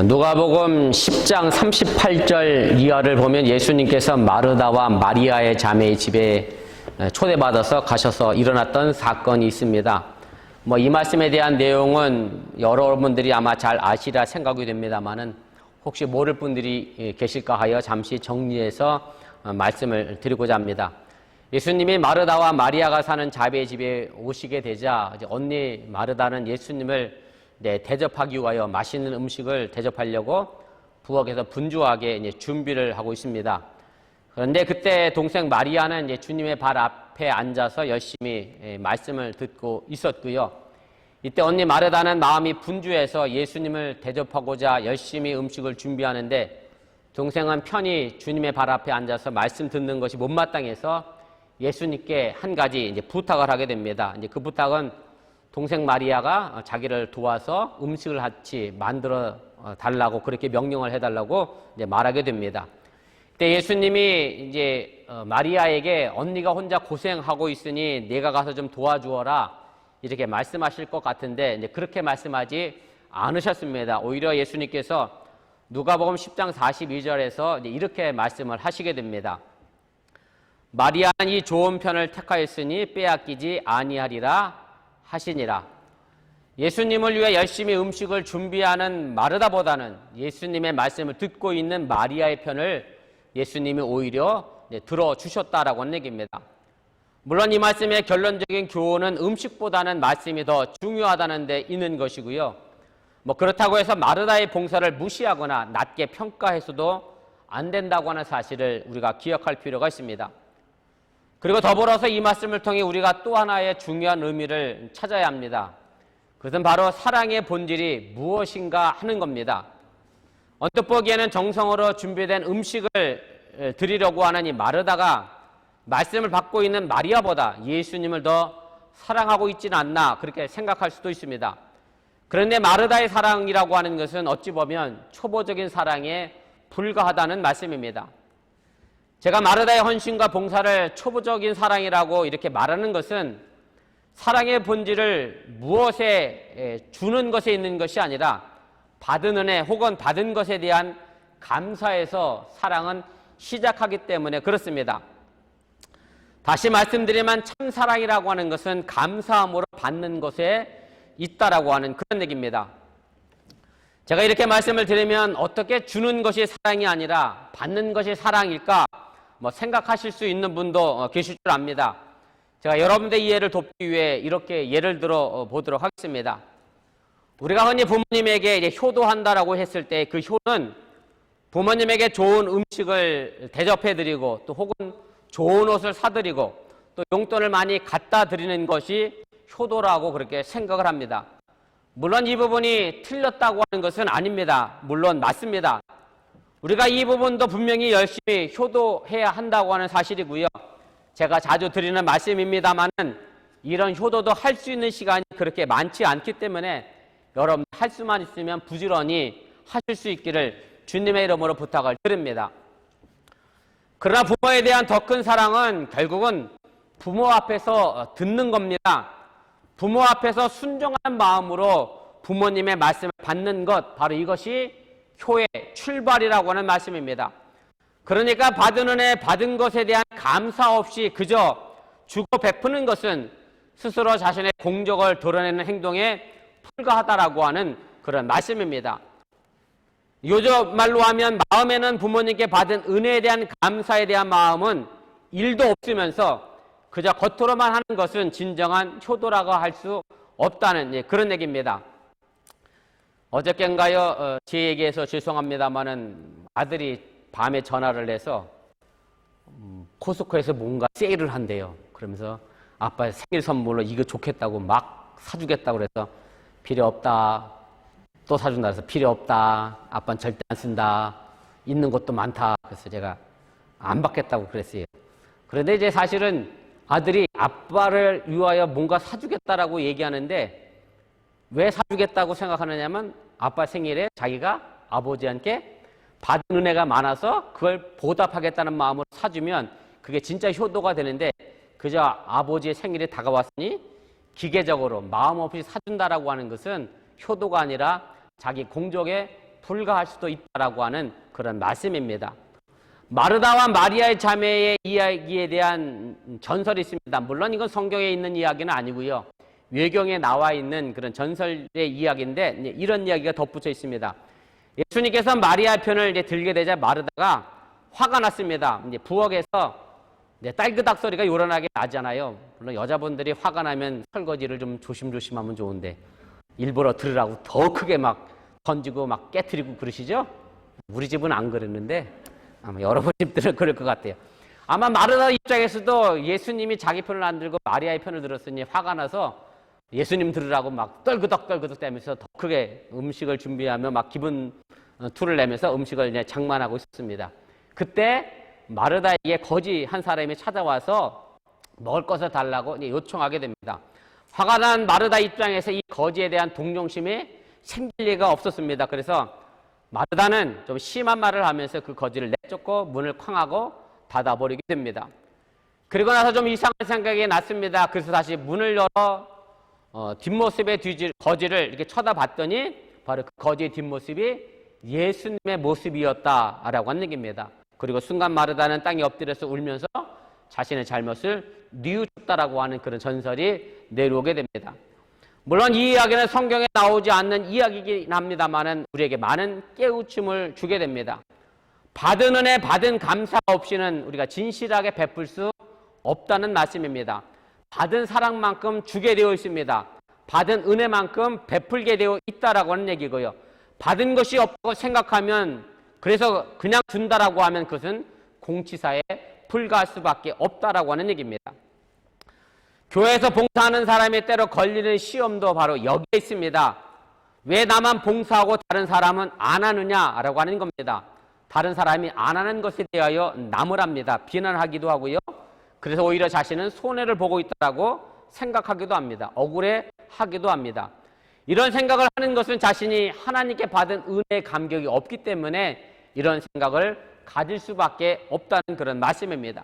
누가복음 10장 38절 이하를 보면 예수님께서 마르다와 마리아의 자매의 집에 초대받아서 가셔서 일어났던 사건이 있습니다. 이 말씀에 대한 내용은 여러분들이 아마 잘 아시라 생각이 됩니다만은 혹시 모를 분들이 계실까 하여 잠시 정리해서 말씀을 드리고자 합니다. 예수님이 마르다와 마리아가 사는 자매의 집에 오시게 되자 언니 마르다는 예수님을 대접하기 위하여 맛있는 음식을 대접하려고 부엌에서 분주하게 준비를 하고 있습니다. 그런데 그때 동생 마리아는 주님의 발 앞에 앉아서 열심히 말씀을 듣고 있었고요. 이때 언니 마르다는 마음이 분주해서 예수님을 대접하고자 열심히 음식을 준비하는데 동생은 편히 주님의 발 앞에 앉아서 말씀 듣는 것이 못마땅해서 예수님께 한 가지 부탁을 하게 됩니다. 그 부탁은 동생 마리아가 자기를 도와서 음식을 같이 만들어 달라고 그렇게 명령을 해달라고 말하게 됩니다. 그때 예수님이 마리아에게 언니가 혼자 고생하고 있으니 내가 가서 좀 도와주어라 이렇게 말씀하실 것 같은데 그렇게 말씀하지 않으셨습니다. 오히려 예수님께서 누가복음 10장 42절에서 이렇게 말씀을 하시게 됩니다. 마리아는 이 좋은 편을 택하였으니 빼앗기지 아니하리라 하시니라. 예수님을 위해 열심히 음식을 준비하는 마르다보다는 예수님의 말씀을 듣고 있는 마리아의 편을 예수님이 오히려 들어주셨다라고 하는 얘기입니다. 물론 이 말씀의 결론적인 교훈은 음식보다는 말씀이 더 중요하다는 데 있는 것이고요. 그렇다고 해서 마르다의 봉사를 무시하거나 낮게 평가해서도 안 된다고 하는 사실을 우리가 기억할 필요가 있습니다. 그리고 더불어서 이 말씀을 통해 우리가 또 하나의 중요한 의미를 찾아야 합니다. 그것은 바로 사랑의 본질이 무엇인가 하는 겁니다. 언뜻 보기에는 정성으로 준비된 음식을 드리려고 하는 이 마르다가 말씀을 받고 있는 마리아보다 예수님을 더 사랑하고 있지는 않나 그렇게 생각할 수도 있습니다. 그런데 마르다의 사랑이라고 하는 것은 어찌 보면 초보적인 사랑에 불과하다는 말씀입니다. 제가 마르다의 헌신과 봉사를 초보적인 사랑이라고 이렇게 말하는 것은 사랑의 본질을 무엇에 주는 것에 있는 것이 아니라 받은 은혜 혹은 받은 것에 대한 감사에서 사랑은 시작하기 때문에 그렇습니다. 다시 말씀드리면 참 사랑이라고 하는 것은 감사함으로 받는 것에 있다라고 하는 그런 얘기입니다. 제가 이렇게 말씀을 드리면 어떻게 주는 것이 사랑이 아니라 받는 것이 사랑일까 생각하실 수 있는 분도 계실 줄 압니다. 제가 여러분들의 이해를 돕기 위해 이렇게 예를 들어 보도록 하겠습니다. 우리가 흔히 부모님에게 효도한다라고 했을 때 그 효는 부모님에게 좋은 음식을 대접해드리고 또 혹은 좋은 옷을 사드리고 또 용돈을 많이 갖다 드리는 것이 효도라고 그렇게 생각을 합니다. 물론 이 부분이 틀렸다고 하는 것은 아닙니다. 물론 맞습니다. 우리가 이 부분도 분명히 열심히 효도해야 한다고 하는 사실이고요. 제가 자주 드리는 말씀입니다만은 이런 효도도 할 수 있는 시간이 그렇게 많지 않기 때문에 여러분 할 수만 있으면 부지런히 하실 수 있기를 주님의 이름으로 부탁을 드립니다. 그러나 부모에 대한 더 큰 사랑은 결국은 부모 앞에서 듣는 겁니다. 부모 앞에서 순종한 마음으로 부모님의 말씀을 받는 것, 바로 이것이 효의 출발이라고 하는 말씀입니다. 그러니까 받은 은혜, 받은 것에 대한 감사 없이 그저 주고 베푸는 것은 스스로 자신의 공적을 드러내는 행동에 불과하다라고 하는 그런 말씀입니다. 요즘 말로 하면 마음에는 부모님께 받은 은혜에 대한 감사에 대한 마음은 1도 없으면서 그저 겉으로만 하는 것은 진정한 효도라고 할 수 없다는 그런 얘기입니다. 어저께인가요? 제 얘기해서 죄송합니다만은 아들이 밤에 전화를 해서 코스코에서 뭔가 세일을 한대요. 그러면서 아빠 생일 선물로 이거 좋겠다고 막 사주겠다고 그래서 필요 없다. 또 사준다 그래서 필요 없다. 아빠는 절대 안 쓴다. 있는 것도 많다. 그래서 제가 안 받겠다고 그랬어요. 그런데 이제 사실은 아들이 아빠를 위하여 뭔가 사주겠다라고 얘기하는데 왜 사주겠다고 생각하느냐면 아빠 생일에 자기가 아버지한테 받은 은혜가 많아서 그걸 보답하겠다는 마음으로 사주면 그게 진짜 효도가 되는데 그저 아버지의 생일이 다가왔으니 기계적으로 마음 없이 사준다라고 하는 것은 효도가 아니라 자기 공적에 불가할 수도 있다라고 하는 그런 말씀입니다. 마르다와 마리아의 자매의 이야기에 대한 전설이 있습니다. 물론 이건 성경에 있는 이야기는 아니고요. 외경에 나와 있는 그런 전설의 이야기인데 이런 이야기가 덧붙여 있습니다. 예수님께서 마리아 편을 이제 들게 되자 마르다가 화가 났습니다. 이제 부엌에서 딸그닥 소리가 요란하게 나잖아요. 물론 여자분들이 화가 나면 설거지를 좀 조심조심하면 좋은데 일부러 들으라고 더 크게 막 던지고 막 깨트리고 그러시죠? 우리 집은 안 그랬는데 아마 여러분 집들은 그럴 것 같아요. 아마 마르다 입장에서도 예수님이 자기 편을 안 들고 마리아의 편을 들었으니 화가 나서 예수님 들으라고 막 떨그덕 대면서 더 크게 음식을 준비하며 막 기분 투를 내면서 음식을 이제 장만하고 있었습니다. 그때 마르다에게 거지 한 사람이 찾아와서 먹을 것을 달라고 요청하게 됩니다. 화가 난 마르다 입장에서 이 거지에 대한 동정심이 생길 리가 없었습니다. 그래서 마르다는 좀 심한 말을 하면서 그 거지를 내쫓고 문을 쾅하고 닫아버리게 됩니다. 그리고 나서 좀 이상한 생각이 났습니다. 그래서 다시 문을 열어 뒷모습의 거지를 이렇게 쳐다봤더니 바로 그 거지의 뒷모습이 예수님의 모습이었다라고 하는 얘기입니다. 그리고 순간 마르다는 땅에 엎드려서 울면서 자신의 잘못을 뉘우쳤다라고 하는 그런 전설이 내려오게 됩니다. 물론 이 이야기는 성경에 나오지 않는 이야기이긴 합니다만은 우리에게 많은 깨우침을 주게 됩니다. 받은 은혜, 받은 감사 없이는 우리가 진실하게 베풀 수 없다는 말씀입니다. 받은 사랑만큼 주게 되어 있습니다. 받은 은혜만큼 베풀게 되어 있다라고 하는 얘기고요. 받은 것이 없다고 생각하면 그래서 그냥 준다라고 하면 그것은 공치사에 불과할 수밖에 없다라고 하는 얘기입니다. 교회에서 봉사하는 사람이 때로 걸리는 시험도 바로 여기에 있습니다. 왜 나만 봉사하고 다른 사람은 안 하느냐라고 하는 겁니다. 다른 사람이 안 하는 것에 대하여 나무랍니다. 비난하기도 하고요. 그래서 오히려 자신은 손해를 보고 있다고 생각하기도 합니다. 억울해하기도 합니다. 이런 생각을 하는 것은 자신이 하나님께 받은 은혜의 감격이 없기 때문에 이런 생각을 가질 수밖에 없다는 그런 말씀입니다.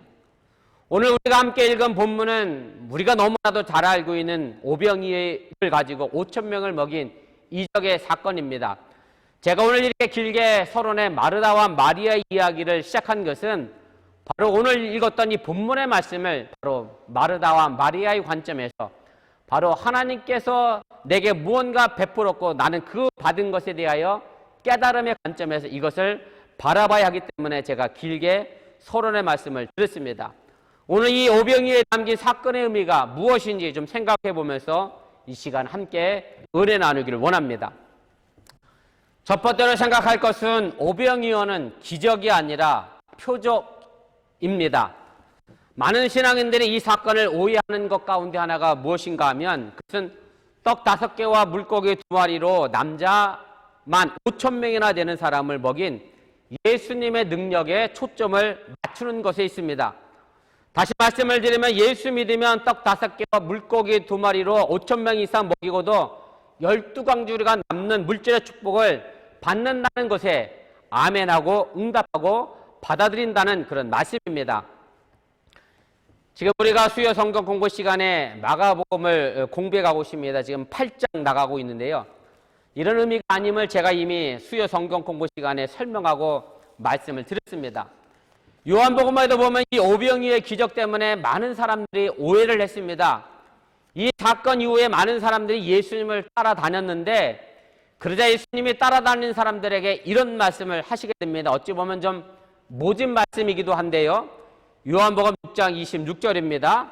오늘 우리가 함께 읽은 본문은 우리가 너무나도 잘 알고 있는 오병이어를 가지고 5,000명을 먹인 이적의 사건입니다. 제가 오늘 이렇게 길게 서론의 마르다와 마리아의 이야기를 시작한 것은 바로 오늘 읽었던 이 본문의 말씀을 바로 마르다와 마리아의 관점에서 바로 하나님께서 내게 무언가 베풀었고 나는 그 받은 것에 대하여 깨달음의 관점에서 이것을 바라봐야 하기 때문에 제가 길게 서론의 말씀을 드렸습니다. 오늘 이 오병이어에 담긴 사건의 의미가 무엇인지 좀 생각해 보면서 이 시간 함께 은혜 나누기를 원합니다. 첫 번째로 생각할 것은 오병이어는 기적이 아니라 표적입니다. 많은 신앙인들이 이 사건을 오해하는 것 가운데 하나가 무엇인가 하면 그것은 떡 5개와 물고기 2마리로 남자만 5,000명이나 되는 사람을 먹인 예수님의 능력에 초점을 맞추는 것에 있습니다. 다시 말씀을 드리면 예수 믿으면 떡 5개와 물고기 2마리로 5,000명 이상 먹이고도 12강주리가 남는 물질의 축복을 받는다는 것에 아멘하고 응답하고 받아들인다는 그런 말씀입니다. 지금 우리가 수요 성경 공부 시간에 마가복음을 공부해 가고 있습니다. 지금 8장 나가고 있는데요. 이런 의미가 아님을 제가 이미 수요 성경 공부 시간에 설명하고 말씀을 드렸습니다. 요한복음에도 보면 이 오병이어의 기적 때문에 많은 사람들이 오해를 했습니다. 이 사건 이후에 많은 사람들이 예수님을 따라다녔는데 그러자 예수님이 따라다니는 사람들에게 이런 말씀을 하시게 됩니다. 어찌 보면 좀 모진 말씀이기도 한데요. 요한복음 6장 26절입니다.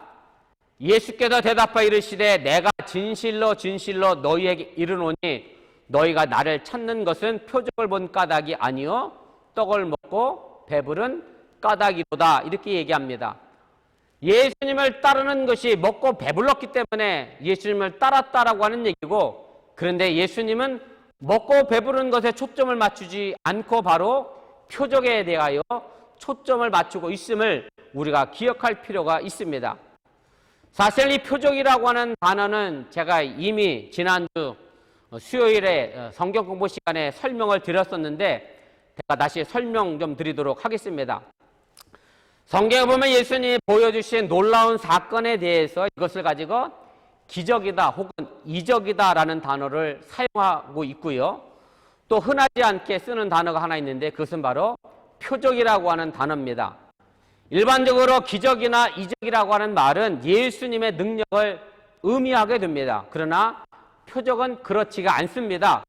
예수께서 대답하여 이르시되 내가 진실로 진실로 너희에게 이르노니 너희가 나를 찾는 것은 표적을 본 까닭이 아니요 떡을 먹고 배부른 까닭이로다. 이렇게 얘기합니다. 예수님을 따르는 것이 먹고 배불렀기 때문에 예수님을 따랐다라고 하는 얘기고, 그런데 예수님은 먹고 배부른 것에 초점을 맞추지 않고 바로 표적에 대하여 초점을 맞추고 있음을 우리가 기억할 필요가 있습니다. 사실 이 표적이라고 하는 단어는 제가 이미 지난주 수요일에 성경 공부 시간에 설명을 드렸었는데 제가 다시 설명 좀 드리도록 하겠습니다. 성경에 보면 예수님이 보여주신 놀라운 사건에 대해서 이것을 가지고 기적이다 혹은 이적이다 라는 단어를 사용하고 있고요. 또 흔하지 않게 쓰는 단어가 하나 있는데 그것은 바로 표적이라고 하는 단어입니다. 일반적으로 기적이나 이적이라고 하는 말은 예수님의 능력을 의미하게 됩니다. 그러나 표적은 그렇지가 않습니다.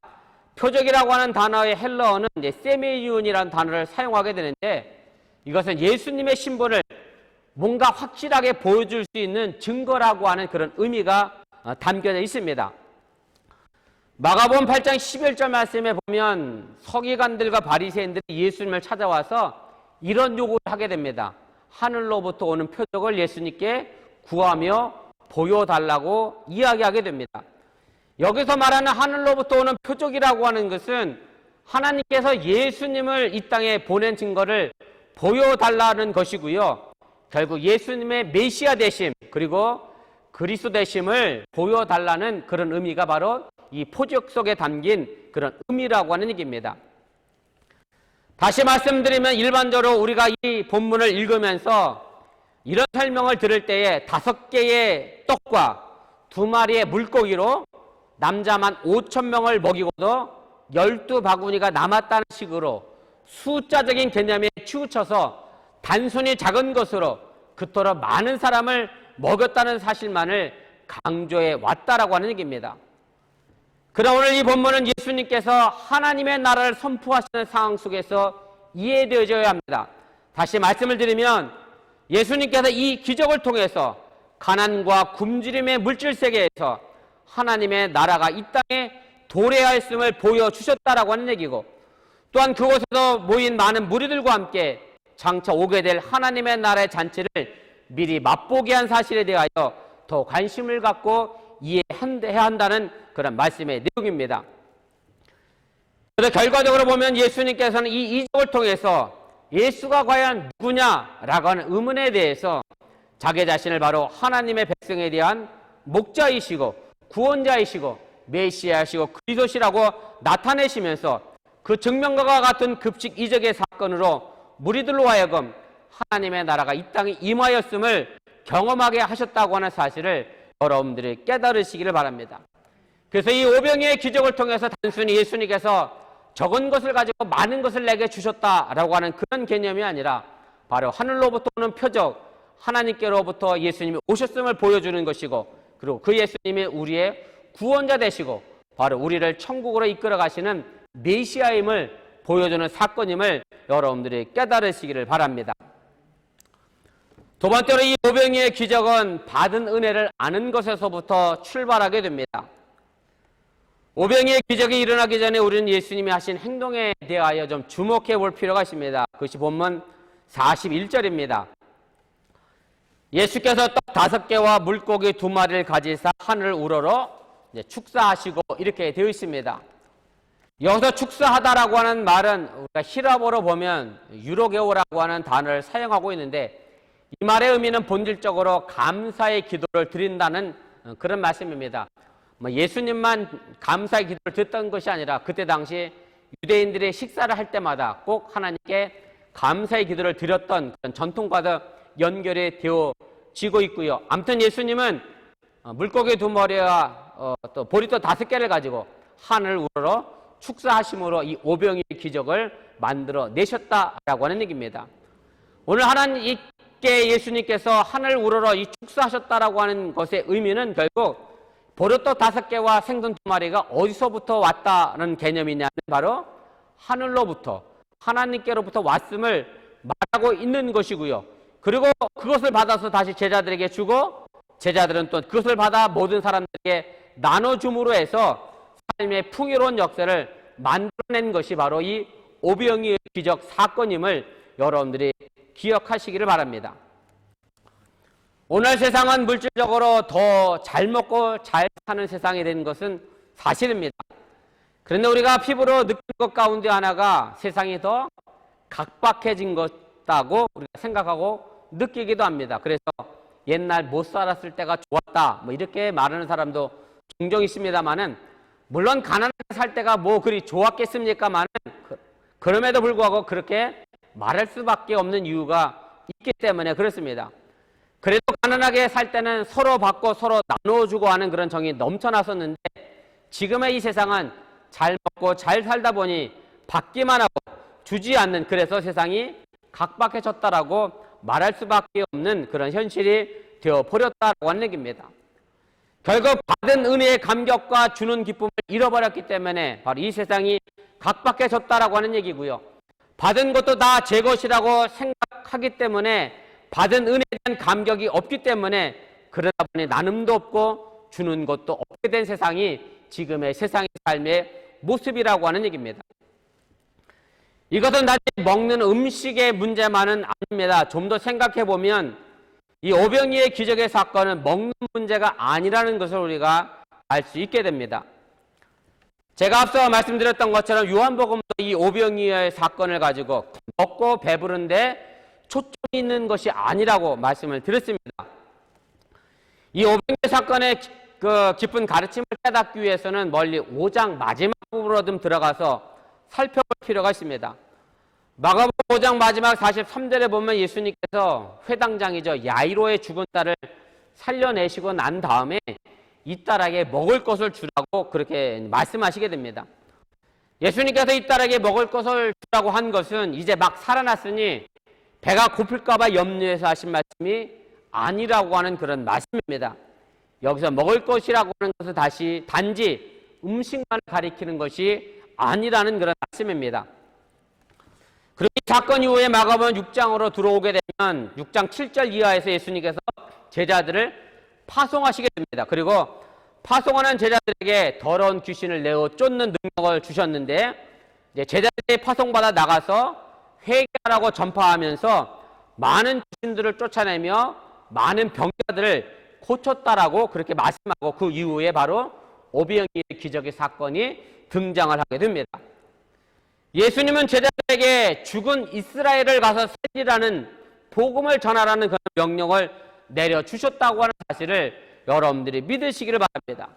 표적이라고 하는 단어의 헬라어는 세메이온이라는 단어를 사용하게 되는데 이것은 예수님의 신분을 뭔가 확실하게 보여줄 수 있는 증거라고 하는 그런 의미가 담겨져 있습니다. 마가복음 8장 11절 말씀에 보면 서기관들과 바리새인들이 예수님을 찾아와서 이런 요구를 하게 됩니다. 하늘로부터 오는 표적을 예수님께 구하며 보여달라고 이야기하게 됩니다. 여기서 말하는 하늘로부터 오는 표적이라고 하는 것은 하나님께서 예수님을 이 땅에 보낸 증거를 보여달라는 것이고요. 결국 예수님의 메시아 되심 그리고 그리스도 되심을 보여달라는 그런 의미가 바로 이 표적 속에 담긴 그런 의미라고 하는 얘기입니다. 다시 말씀드리면 일반적으로 우리가 이 본문을 읽으면서 이런 설명을 들을 때에 5개의 떡과 2마리의 물고기로 남자만 5,000명을 먹이고도 12바구니가 남았다는 식으로 숫자적인 개념에 치우쳐서 단순히 작은 것으로 그토록 많은 사람을 먹였다는 사실만을 강조해 왔다라고 하는 얘기입니다. 그러나 오늘 이 본문은 예수님께서 하나님의 나라를 선포하시는 상황 속에서 이해되어져야 합니다. 다시 말씀을 드리면 예수님께서 이 기적을 통해서 가난과 굶주림의 물질 세계에서 하나님의 나라가 이 땅에 도래하였음을 보여주셨다라고 하는 얘기고 또한 그곳에서 모인 많은 무리들과 함께 장차 오게 될 하나님의 나라의 잔치를 미리 맛보게 한 사실에 대하여 더 관심을 갖고 이해해야 한다는 그런 말씀의 내용입니다. 그래서 결과적으로 보면 예수님께서는 이 이적을 통해서 예수가 과연 누구냐라고 하는 의문에 대해서 자기 자신을 바로 하나님의 백성에 대한 목자이시고 구원자이시고 메시아이시고 그리스도시라고 나타내시면서 그 증명과 같은 급식 이적의 사건으로 무리들로 하여금 하나님의 나라가 이 땅에 임하였음을 경험하게 하셨다고 하는 사실을 여러분들이 깨달으시기를 바랍니다. 그래서 이 오병이의 기적을 통해서 단순히 예수님께서 적은 것을 가지고 많은 것을 내게 주셨다라고 하는 그런 개념이 아니라 바로 하늘로부터 오는 표적, 하나님께로부터 예수님이 오셨음을 보여주는 것이고 그리고 그 예수님이 우리의 구원자 되시고 바로 우리를 천국으로 이끌어 가시는 메시아임을 보여주는 사건임을 여러분들이 깨달으시기를 바랍니다. 두 번째로 이 오병이의 기적은 받은 은혜를 아는 것에서부터 출발하게 됩니다. 오병이의 기적이 일어나기 전에 우리는 예수님이 하신 행동에 대하여 좀 주목해 볼 필요가 있습니다. 그것이 본문 41절입니다. 예수께서 떡 5개와 물고기 2마리를 가지사 하늘을 우러러 축사하시고 이렇게 되어 있습니다. 여기서 축사하다라고 하는 말은 우리가 히라보로 보면 유로게오라고 하는 단어를 사용하고 있는데 이 말의 의미는 본질적으로 감사의 기도를 드린다는 그런 말씀입니다. 예수님만 감사의 기도를 드렸던 것이 아니라 그때 당시 유대인들의 식사를 할 때마다 꼭 하나님께 감사의 기도를 드렸던 그런 전통과도 연결이 되어지고 있고요. 아무튼 예수님은 물고기 2마리와 또 보리떡 5개를 가지고 하늘을 우러러 축사하심으로 이 오병이의 기적을 만들어 내셨다라고 하는 얘기입니다. 오늘 하나님께 예수님께서 하늘을 우러러 이 축사하셨다라고 하는 것의 의미는 결국 보리떡 5개와 생선 2마리가 어디서부터 왔다는 개념이냐면 바로 하늘로부터 하나님께로부터 왔음을 말하고 있는 것이고요. 그리고 그것을 받아서 다시 제자들에게 주고 제자들은 또 그것을 받아 모든 사람들에게 나눠줌으로 해서 삶의 풍요로운 역사를 만들어낸 것이 바로 이 오병이의 기적 사건임을 여러분들이 기억하시기를 바랍니다. 오늘 세상은 물질적으로 더 잘 먹고 잘 사는 세상이 된 것은 사실입니다. 그런데 우리가 피부로 느낀 것 가운데 하나가 세상이 더 각박해진 것다고 우리가 생각하고 느끼기도 합니다. 그래서 옛날 못 살았을 때가 좋았다 이렇게 말하는 사람도 종종 있습니다만은 물론 가난하게 살 때가 뭐 그리 좋았겠습니까만은 그럼에도 불구하고 그렇게 말할 수밖에 없는 이유가 있기 때문에 그렇습니다. 그래도 가난하게 살 때는 서로 받고 서로 나눠주고 하는 그런 정이 넘쳐났었는데 지금의 이 세상은 잘 먹고 잘 살다 보니 받기만 하고 주지 않는, 그래서 세상이 각박해졌다라고 말할 수밖에 없는 그런 현실이 되어버렸다라고 하는 얘기입니다. 결국 받은 은혜의 감격과 주는 기쁨을 잃어버렸기 때문에 바로 이 세상이 각박해졌다라고 하는 얘기고요. 받은 것도 다 제 것이라고 생각하기 때문에 받은 은혜에 대한 감격이 없기 때문에 그러다 보니 나눔도 없고 주는 것도 없게 된 세상이 지금의 세상의 삶의 모습이라고 하는 얘기입니다. 이것은 단지 먹는 음식의 문제만은 아닙니다. 좀 더 생각해 보면 이 오병이의 기적의 사건은 먹는 문제가 아니라는 것을 우리가 알 수 있게 됩니다. 제가 앞서 말씀드렸던 것처럼 요한복음도 이 오병이의 사건을 가지고 먹고 배부른데 초점이 있는 것이 아니라고 말씀을 드렸습니다. 이 오병이의 사건의 그 깊은 가르침을 깨닫기 위해서는 멀리 5장 마지막 부분으로 좀 들어가서 살펴볼 필요가 있습니다. 마가복음 5장 마지막 43절에 보면 예수님께서 회당장이죠, 야이로의 죽은 딸을 살려내시고 난 다음에 이 딸에게 먹을 것을 주라고 그렇게 말씀하시게 됩니다. 예수님께서 이 딸에게 먹을 것을 주라고 한 것은 이제 막 살아났으니 배가 고플까 봐 염려해서 하신 말씀이 아니라고 하는 그런 말씀입니다. 여기서 먹을 것이라고 하는 것은 단지 음식만을 가리키는 것이 아니라는 그런 말씀입니다. 그리고 이 사건 이후에 마가복음 6장으로 들어오게 되면 6장 7절 이하에서 예수님께서 제자들을 파송하시게 됩니다. 그리고 파송하는 제자들에게 더러운 귀신을 내어 쫓는 능력을 주셨는데, 이제 제자들이 파송받아 나가서 회개하라고 전파하면서 많은 귀신들을 쫓아내며 많은 병자들을 고쳤다라고 그렇게 말씀하고, 그 이후에 바로 오병이의 기적의 사건이 등장을 하게 됩니다. 예수님은 제자들에게 죽은 이스라엘을 가서 살리라는, 복음을 전하라는 그런 명령을 내려주셨다고 하는 사실을 여러분들이 믿으시기를 바랍니다.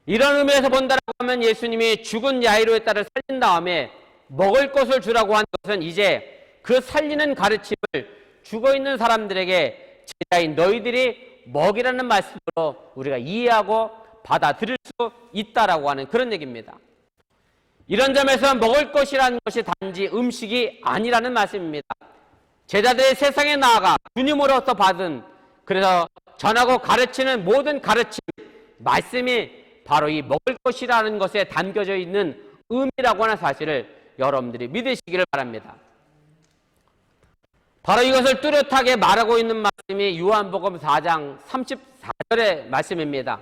이런 의미에서 본다라고 하면 예수님이 죽은 야이로의 딸을 살린 다음에 먹을 것을 주라고 한 것은 이제 그 살리는 가르침을 죽어있는 사람들에게 제자인 너희들이 먹이라는 말씀으로 우리가 이해하고 받아들일 수 있다라고 하는 그런 얘기입니다. 이런 점에서 먹을 것이라는 것이 단지 음식이 아니라는 말씀입니다. 제자들이 세상에 나아가 주님으로서 받은, 그래서 전하고 가르치는 모든 가르침, 말씀이 바로 이 먹을 것이라는 것에 담겨져 있는 의미라고 하는 사실을 여러분들이 믿으시기를 바랍니다. 바로 이것을 뚜렷하게 말하고 있는 말씀이 요한복음 4장 34절의 말씀입니다.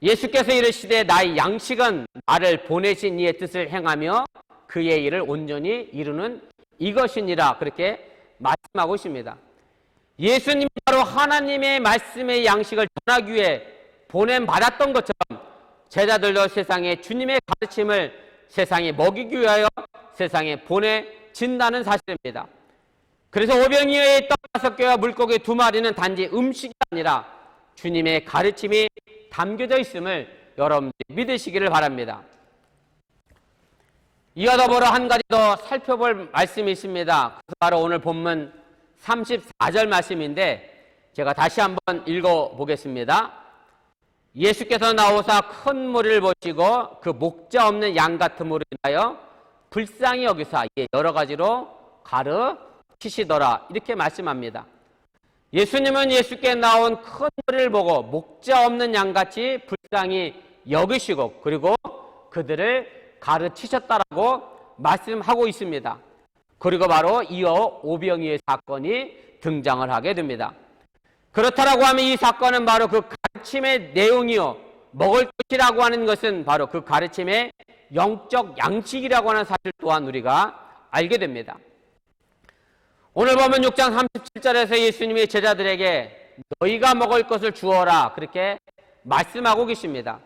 예수께서 이르시되 나의 양식은 나를 보내신 이의 뜻을 행하며 그의 일을 온전히 이루는 이것이니라, 그렇게 말씀하고 있습니다. 예수님이 바로 하나님의 말씀의 양식을 전하기 위해 보냄받았던 것처럼 제자들도 세상에 주님의 가르침을 세상에 먹이기 위하여 세상에 보내진다는 사실입니다. 그래서 오병이어의 떡 5개와 물고기 2마리는 단지 음식이 아니라 주님의 가르침이 담겨져 있음을 여러분들이 믿으시기를 바랍니다. 이와 더불어 한 가지 더 살펴볼 말씀이 있습니다. 바로 오늘 본문 34절 말씀인데 제가 다시 한번 읽어보겠습니다. 예수께서 나오사 큰 무리를 보시고 그 목자 없는 양 같음으로 인하여 불쌍히 여기사 여러 가지로 가르치시더라, 이렇게 말씀합니다. 예수님은 예수께 나온 큰 무리를 보고 목자 없는 양같이 불쌍히 여기시고 그리고 그들을 가르치셨다라고 말씀하고 있습니다. 그리고 바로 이어 오병이의 사건이 등장을 하게 됩니다. 그렇다라고 하면 이 사건은 바로 그 가르침의 내용이요, 먹을 것이라고 하는 것은 바로 그 가르침의 영적 양식이라고 하는 사실 또한 우리가 알게 됩니다. 오늘 보면 6장 37절에서 예수님이 제자들에게 너희가 먹을 것을 주어라, 그렇게 말씀하고 계십니다.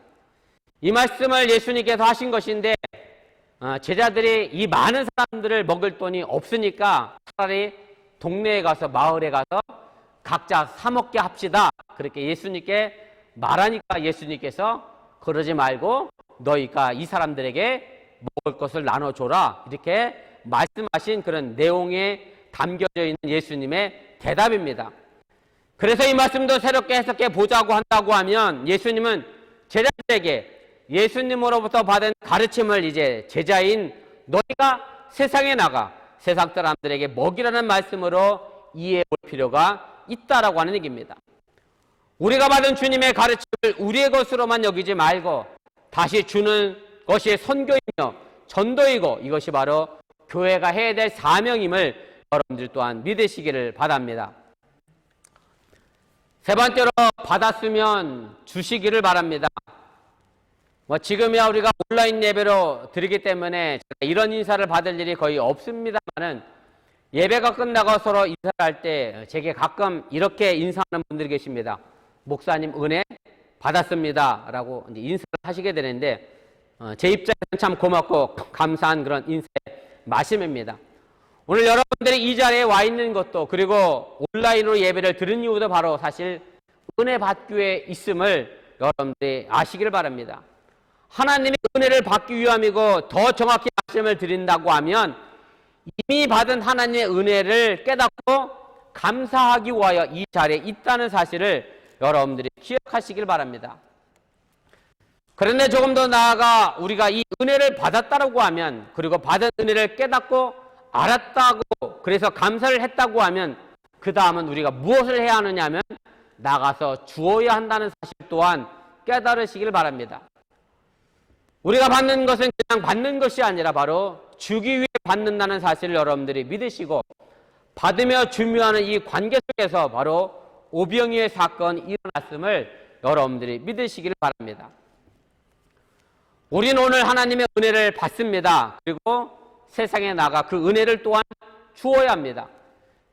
이 말씀을 예수님께서 하신 것인데 제자들이 이 많은 사람들을 먹을 돈이 없으니까 차라리 동네에 가서, 마을에 가서 각자 사 먹게 합시다, 그렇게 예수님께 말하니까 예수님께서 그러지 말고 너희가 이 사람들에게 먹을 것을 나눠줘라, 이렇게 말씀하신 그런 내용에 담겨져 있는 예수님의 대답입니다. 그래서 이 말씀도 새롭게 해석해 보자고 한다고 하면 예수님은 제자들에게 예수님으로부터 받은 가르침을 이제 제자인 너희가 세상에 나가 세상 사람들에게 먹이라는 말씀으로 이해해 볼 필요가 있다라고 하는 얘기입니다. 우리가 받은 주님의 가르침을 우리의 것으로만 여기지 말고 다시 주는 것이 선교이며 전도이고 이것이 바로 교회가 해야 될 사명임을 여러분들 또한 믿으시기를 바랍니다. 세 번째로 받았으면 주시기를 바랍니다. 지금이야 우리가 온라인 예배로 드리기 때문에 이런 인사를 받을 일이 거의 없습니다만은 예배가 끝나고 서로 인사를 할 때 제게 가끔 이렇게 인사하는 분들이 계십니다. 목사님 은혜 받았습니다 라고 이제 인사를 하시게 되는데 제 입장에서는 참 고맙고 감사한 그런 인사의 말씀입니다. 오늘 여러분들이 이 자리에 와 있는 것도 그리고 온라인으로 예배를 들은 이유도 바로 사실 은혜 받기 위해 있음을 여러분들이 아시기를 바랍니다. 하나님의 은혜를 받기 위함이고 더 정확히 말씀을 드린다고 하면 이미 받은 하나님의 은혜를 깨닫고 감사하기 위하여 이 자리에 있다는 사실을 여러분들이 기억하시길 바랍니다. 그런데 조금 더 나아가 우리가 이 은혜를 받았다고 하면 그리고 받은 은혜를 깨닫고 알았다고 그래서 감사를 했다고 하면 그 다음은 우리가 무엇을 해야 하느냐 하면 나가서 주어야 한다는 사실 또한 깨달으시길 바랍니다. 우리가 받는 것은 그냥 받는 것이 아니라 바로 주기 위해 받는다는 사실을 여러분들이 믿으시고 받으며 주묘하는 이 관계 속에서 바로 오병이의 사건이 일어났음을 여러분들이 믿으시기를 바랍니다. 우리는 오늘 하나님의 은혜를 받습니다. 그리고 세상에 나가 그 은혜를 또한 주어야 합니다.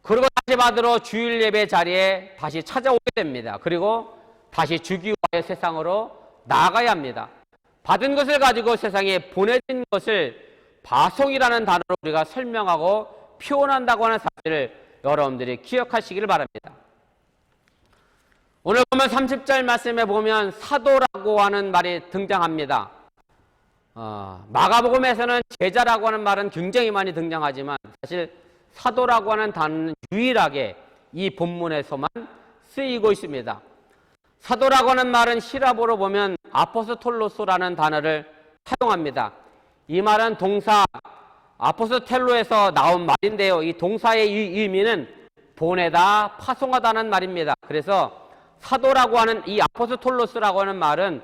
그리고 다시 받으러 주일 예배 자리에 다시 찾아오게 됩니다. 그리고 다시 주기 위하여 세상으로 나아가야 합니다. 받은 것을 가지고 세상에 보내진 것을 바송이라는 단어로 우리가 설명하고 표현한다고 하는 사실을 여러분들이 기억하시기를 바랍니다. 오늘 보면 30절 말씀에 보면 사도라고 하는 말이 등장합니다. 마가복음에서는 제자라고 하는 말은 굉장히 많이 등장하지만 사실 사도라고 하는 단어는 유일하게 이 본문에서만 쓰이고 있습니다. 사도라고 하는 말은 히라보로 보면 아포스톨로스라는 단어를 사용합니다. 이 말은 동사 아포스텔로에서 나온 말인데요. 이 동사의 의미는 보내다, 파송하다는 말입니다. 그래서 사도라고 하는 이 아포스톨로스라고 하는 말은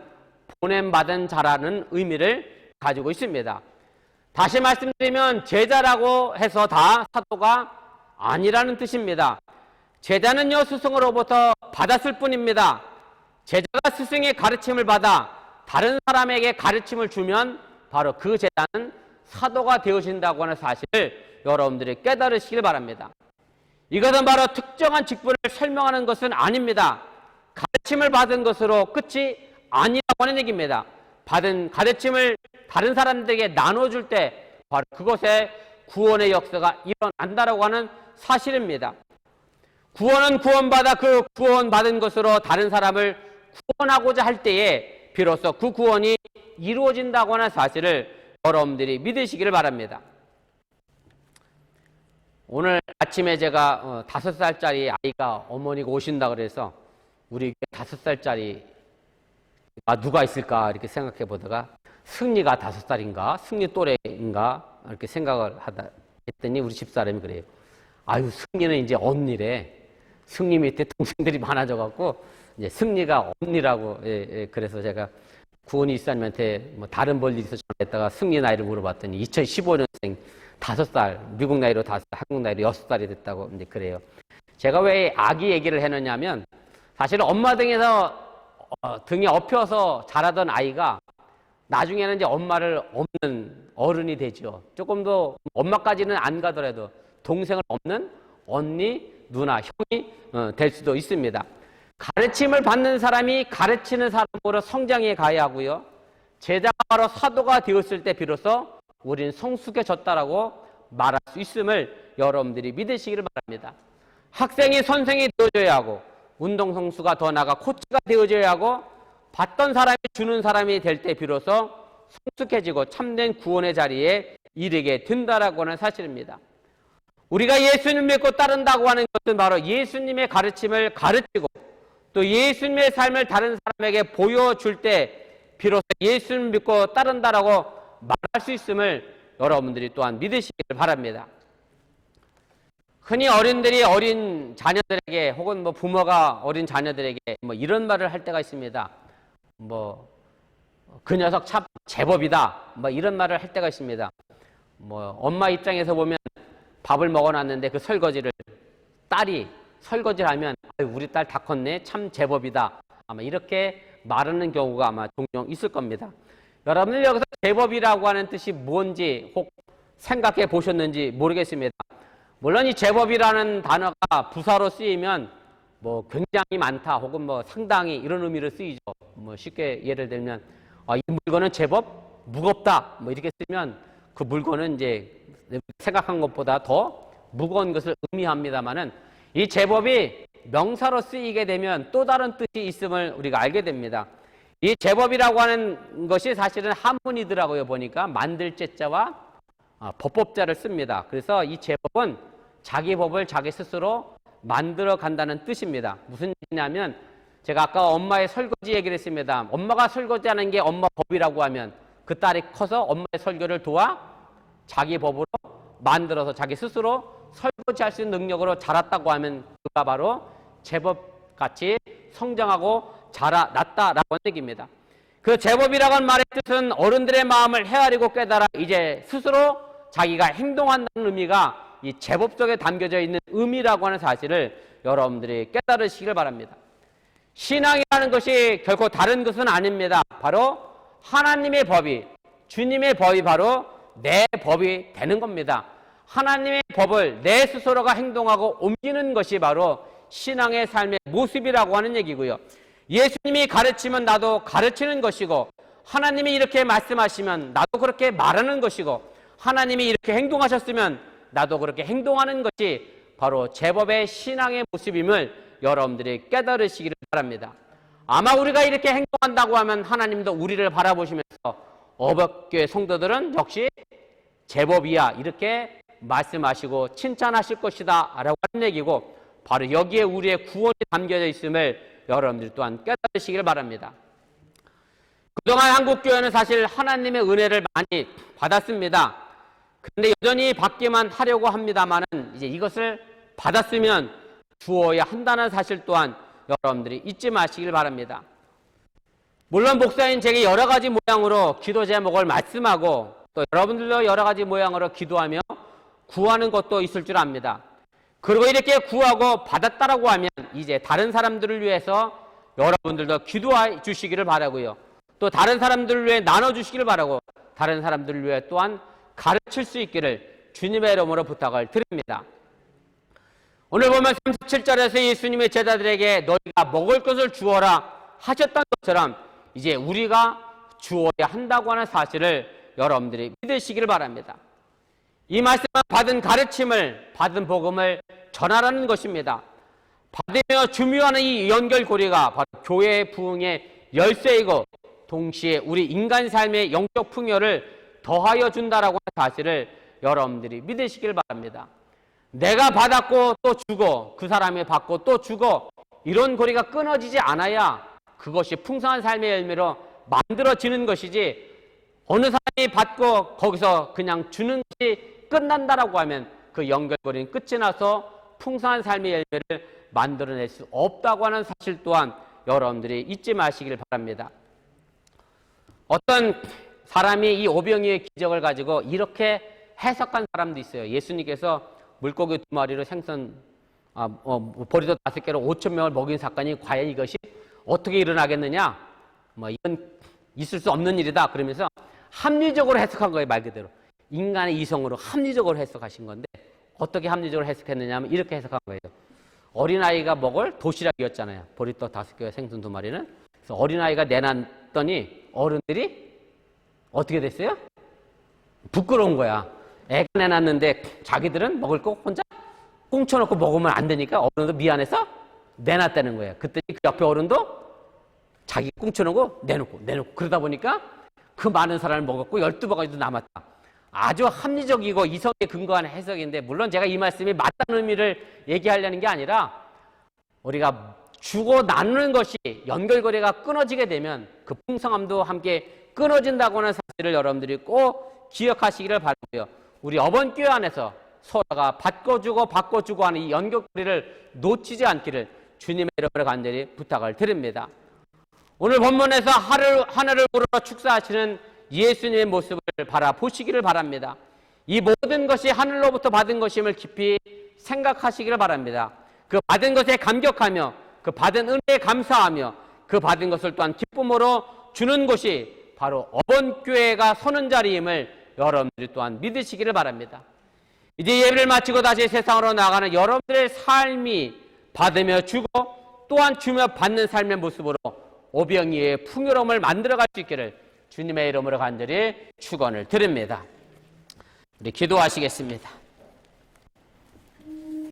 보냄받은 자라는 의미를 가지고 있습니다. 다시 말씀드리면 제자라고 해서 다 사도가 아니라는 뜻입니다. 제자는요 스승으로부터 받았을 뿐입니다. 제자가 스승의 가르침을 받아 다른 사람에게 가르침을 주면 바로 그 제자는 사도가 되어진다고 하는 사실을 여러분들이 깨달으시길 바랍니다. 이것은 바로 특정한 직분을 설명하는 것은 아닙니다. 가르침을 받은 것으로 끝이 아니라고 하는 얘기입니다. 받은 가르침을 다른 사람들에게 나눠줄 때 바로 그것에 구원의 역사가 일어난다라고 하는 사실입니다. 구원은 구원받아 그 구원받은 것으로 다른 사람을 구원하고자 할 때에 비로소 그 구원이 이루어진다고 하는 사실을 여러분들이 믿으시기를 바랍니다. 오늘 아침에 제가 5살짜리 아이가 어머니가 오신다 그래서 우리 5살짜리 누가 있을까 이렇게 생각해 보다가 승리가 5살인가 승리 또래인가 이렇게 생각을 하다 했더니 우리 집사람이 그래요. 아유 승리는 이제 언니래. 승리 밑에 동생들이 많아져 갖고 이제 승리가 언니라고 그래서 제가 구원이 이사님한테 뭐 다른 볼 일이 있어서 전화했다가 승리 나이를 물어봤더니 2015년생 5살 미국 나이로 5살 한국 나이로 6살이 됐다고 이제 그래요. 제가 왜 아기 얘기를 했느냐면 사실 엄마 등에서 등에 업혀서 자라던 아이가 나중에는 이제 엄마를 없는 어른이 되죠. 조금 더 엄마까지는 안 가더라도 동생을 없는 언니, 누나, 형이 될 수도 있습니다. 가르침을 받는 사람이 가르치는 사람으로 성장해 가야 하고요. 제자가 바로 사도가 되었을 때 비로소 우리는 성숙해졌다라고 말할 수 있음을 여러분들이 믿으시기를 바랍니다. 학생이 선생이 되어줘야 하고 운동선수가 더 나아가 코치가 되어줘야 하고 받던 사람이 주는 사람이 될 때 비로소 성숙해지고 참된 구원의 자리에 이르게 된다라고 하는 사실입니다. 우리가 예수님을 믿고 따른다고 하는 것은 바로 예수님의 가르침을 가르치고 또 예수님의 삶을 다른 사람에게 보여줄 때 비로소 예수를 믿고 따른다라고 말할 수 있음을 여러분들이 또한 믿으시길 바랍니다. 흔히 어른들이 어린 자녀들에게 혹은 뭐 부모가 어린 자녀들에게 뭐 이런 말을 할 때가 있습니다. 뭐 그 녀석 참 제법이다. 뭐 이런 말을 할 때가 있습니다. 뭐 엄마 입장에서 보면 밥을 먹어놨는데 그 설거지를 딸이 설거지를 하면 우리 딸 다 컸네. 참 제법이다. 아마 이렇게 말하는 경우가 아마 종종 있을 겁니다. 여러분들 여기서 제법이라고 하는 뜻이 뭔지 혹 생각해 보셨는지 모르겠습니다. 물론 이 제법이라는 단어가 부사로 쓰이면 뭐 굉장히 많다 혹은 뭐 상당히 이런 의미로 쓰이죠. 뭐 쉽게 예를 들면 이 물건은 제법 무겁다 뭐 이렇게 쓰면 그 물건은 이제 생각한 것보다 더 무거운 것을 의미합니다만은 이 제법이 명사로 쓰이게 되면 또 다른 뜻이 있음을 우리가 알게 됩니다. 이 제법이라고 하는 것이 사실은 한문이더라고요. 보니까 만들 제자와 법법자를 씁니다. 그래서 이 제법은 자기 법을 자기 스스로 만들어 간다는 뜻입니다. 무슨 얘기냐면 제가 아까 엄마의 설거지 얘기를 했습니다. 엄마가 설거지하는 게 엄마 법이라고 하면 그 딸이 커서 엄마의 설교를 도와 자기 법으로 만들어서 자기 스스로 설거지할 수 있는 능력으로 자랐다고 하면 그가 바로 제법같이 성장하고 자라났다라고 하는 얘기입니다. 그 제법이라고 하는 말의 뜻은 어른들의 마음을 헤아리고 깨달아 이제 스스로 자기가 행동한다는 의미가 이 제법 속에 담겨져 있는 의미라고 하는 사실을 여러분들이 깨달으시길 바랍니다. 신앙이라는 것이 결코 다른 것은 아닙니다. 바로 하나님의 법이, 주님의 법이 바로 내 법이 되는 겁니다. 하나님의 법을 내 스스로가 행동하고 옮기는 것이 바로 신앙의 삶의 모습이라고 하는 얘기고요. 예수님이 가르치면 나도 가르치는 것이고 하나님이 이렇게 말씀하시면 나도 그렇게 말하는 것이고 하나님이 이렇게 행동하셨으면 나도 그렇게 행동하는 것이 바로 제법의 신앙의 모습임을 여러분들이 깨달으시기를 바랍니다. 아마 우리가 이렇게 행동한다고 하면 하나님도 우리를 바라보시면서 어법교회 성도들은 역시 제법이야 이렇게 말씀하시고 칭찬하실 것이다 라고 하는 얘기고 바로 여기에 우리의 구원이 담겨져 있음을 여러분들 또한 깨달으시길 바랍니다. 그동안 한국교회는 사실 하나님의 은혜를 많이 받았습니다. 그런데 여전히 받기만 하려고 합니다만 이제 이것을 받았으면 주어야 한다는 사실 또한 여러분들이 잊지 마시길 바랍니다. 물론 목사인 제게 여러 가지 모양으로 기도 제목을 말씀하고 또 여러분들도 여러 가지 모양으로 기도하며 구하는 것도 있을 줄 압니다. 그리고 이렇게 구하고 받았다라고 하면 이제 다른 사람들을 위해서 여러분들도 기도해 주시기를 바라고요. 또 다른 사람들을 위해 나눠주시기를 바라고 다른 사람들을 위해 또한 가르칠 수 있기를 주님의 이름으로 부탁을 드립니다. 오늘 보면 37절에서 예수님의 제자들에게 너희가 먹을 것을 주어라 하셨던 것처럼 이제 우리가 주어야 한다고 하는 사실을 여러분들이 믿으시기를 바랍니다. 이 말씀은 받은 가르침을 받은 복음을 전하라는 것입니다. 받으며 주묘하는 이 연결고리가 바로 교회의 부흥의 열쇠이고 동시에 우리 인간 삶의 영적 풍요를 더하여 준다라고 하는 사실을 여러분들이 믿으시길 바랍니다. 내가 받았고 또 주고 그 사람이 받고 또 주고 이런 고리가 끊어지지 않아야 그것이 풍성한 삶의 열매로 만들어지는 것이지 어느 사람이 받고 거기서 그냥 주는 것이 끝난다라고 하면 그 연결고리는 끝이 나서 풍성한 삶의 열매를 만들어낼 수 없다고 하는 사실 또한 여러분들이 잊지 마시길 바랍니다. 어떤 사람이 이 오병이의 기적을 가지고 이렇게 해석한 사람도 있어요. 예수님께서 물고기 2마리로 생선 보리도 5개로 5,000명을 먹인 사건이 과연 이것이 어떻게 일어나겠느냐? 이건 있을 수 없는 일이다. 그러면서 합리적으로 해석한 거예요. 말 그대로. 인간의 이성으로 합리적으로 해석하신 건데 어떻게 합리적으로 해석했느냐 하면 이렇게 해석한 거예요. 어린아이가 먹을 도시락이었잖아요. 보리떡 5개와 생선 2마리는. 그래서 어린아이가 내놨더니 어른들이 어떻게 됐어요? 부끄러운 거야. 애가 내놨는데 자기들은 먹을 거 혼자 꽁쳐놓고 먹으면 안 되니까 어른도 미안해서 내놨다는 거예요. 그랬더니 그 옆에 어른도 자기 꽁쳐놓고 내놓고 그러다 보니까 그 많은 사람을 먹었고 12바가지도 남았다. 아주 합리적이고 이성에 근거한 해석인데 물론 제가 이 말씀이 맞다는 의미를 얘기하려는 게 아니라 우리가 주고 나누는 것이 연결고리가 끊어지게 되면 그 풍성함도 함께 끊어진다고 하는 사실을 여러분들이 꼭 기억하시기를 바라고요. 우리 어번교회 안에서 서로가 바꿔주고 하는 이 연결고리를 놓치지 않기를 주님의 이름으로 간절히 부탁을 드립니다. 오늘 본문에서 하늘을 우러러 축사하시는 예수님의 모습을 바라보시기를 바랍니다. 이 모든 것이 하늘로부터 받은 것임을 깊이 생각하시기를 바랍니다. 그 받은 것에 감격하며 그 받은 은혜에 감사하며 그 받은 것을 또한 기쁨으로 주는 곳이 바로 어번교회가 서는 자리임을 여러분들이 또한 믿으시기를 바랍니다. 이제 예배를 마치고 다시 세상으로 나가는 여러분들의 삶이 받으며 주고 또한 주며 받는 삶의 모습으로 오병이의 풍요로움을 만들어갈 수 있기를 주님의 이름으로 간절히 축원을 드립니다. 우리 기도하시겠습니다.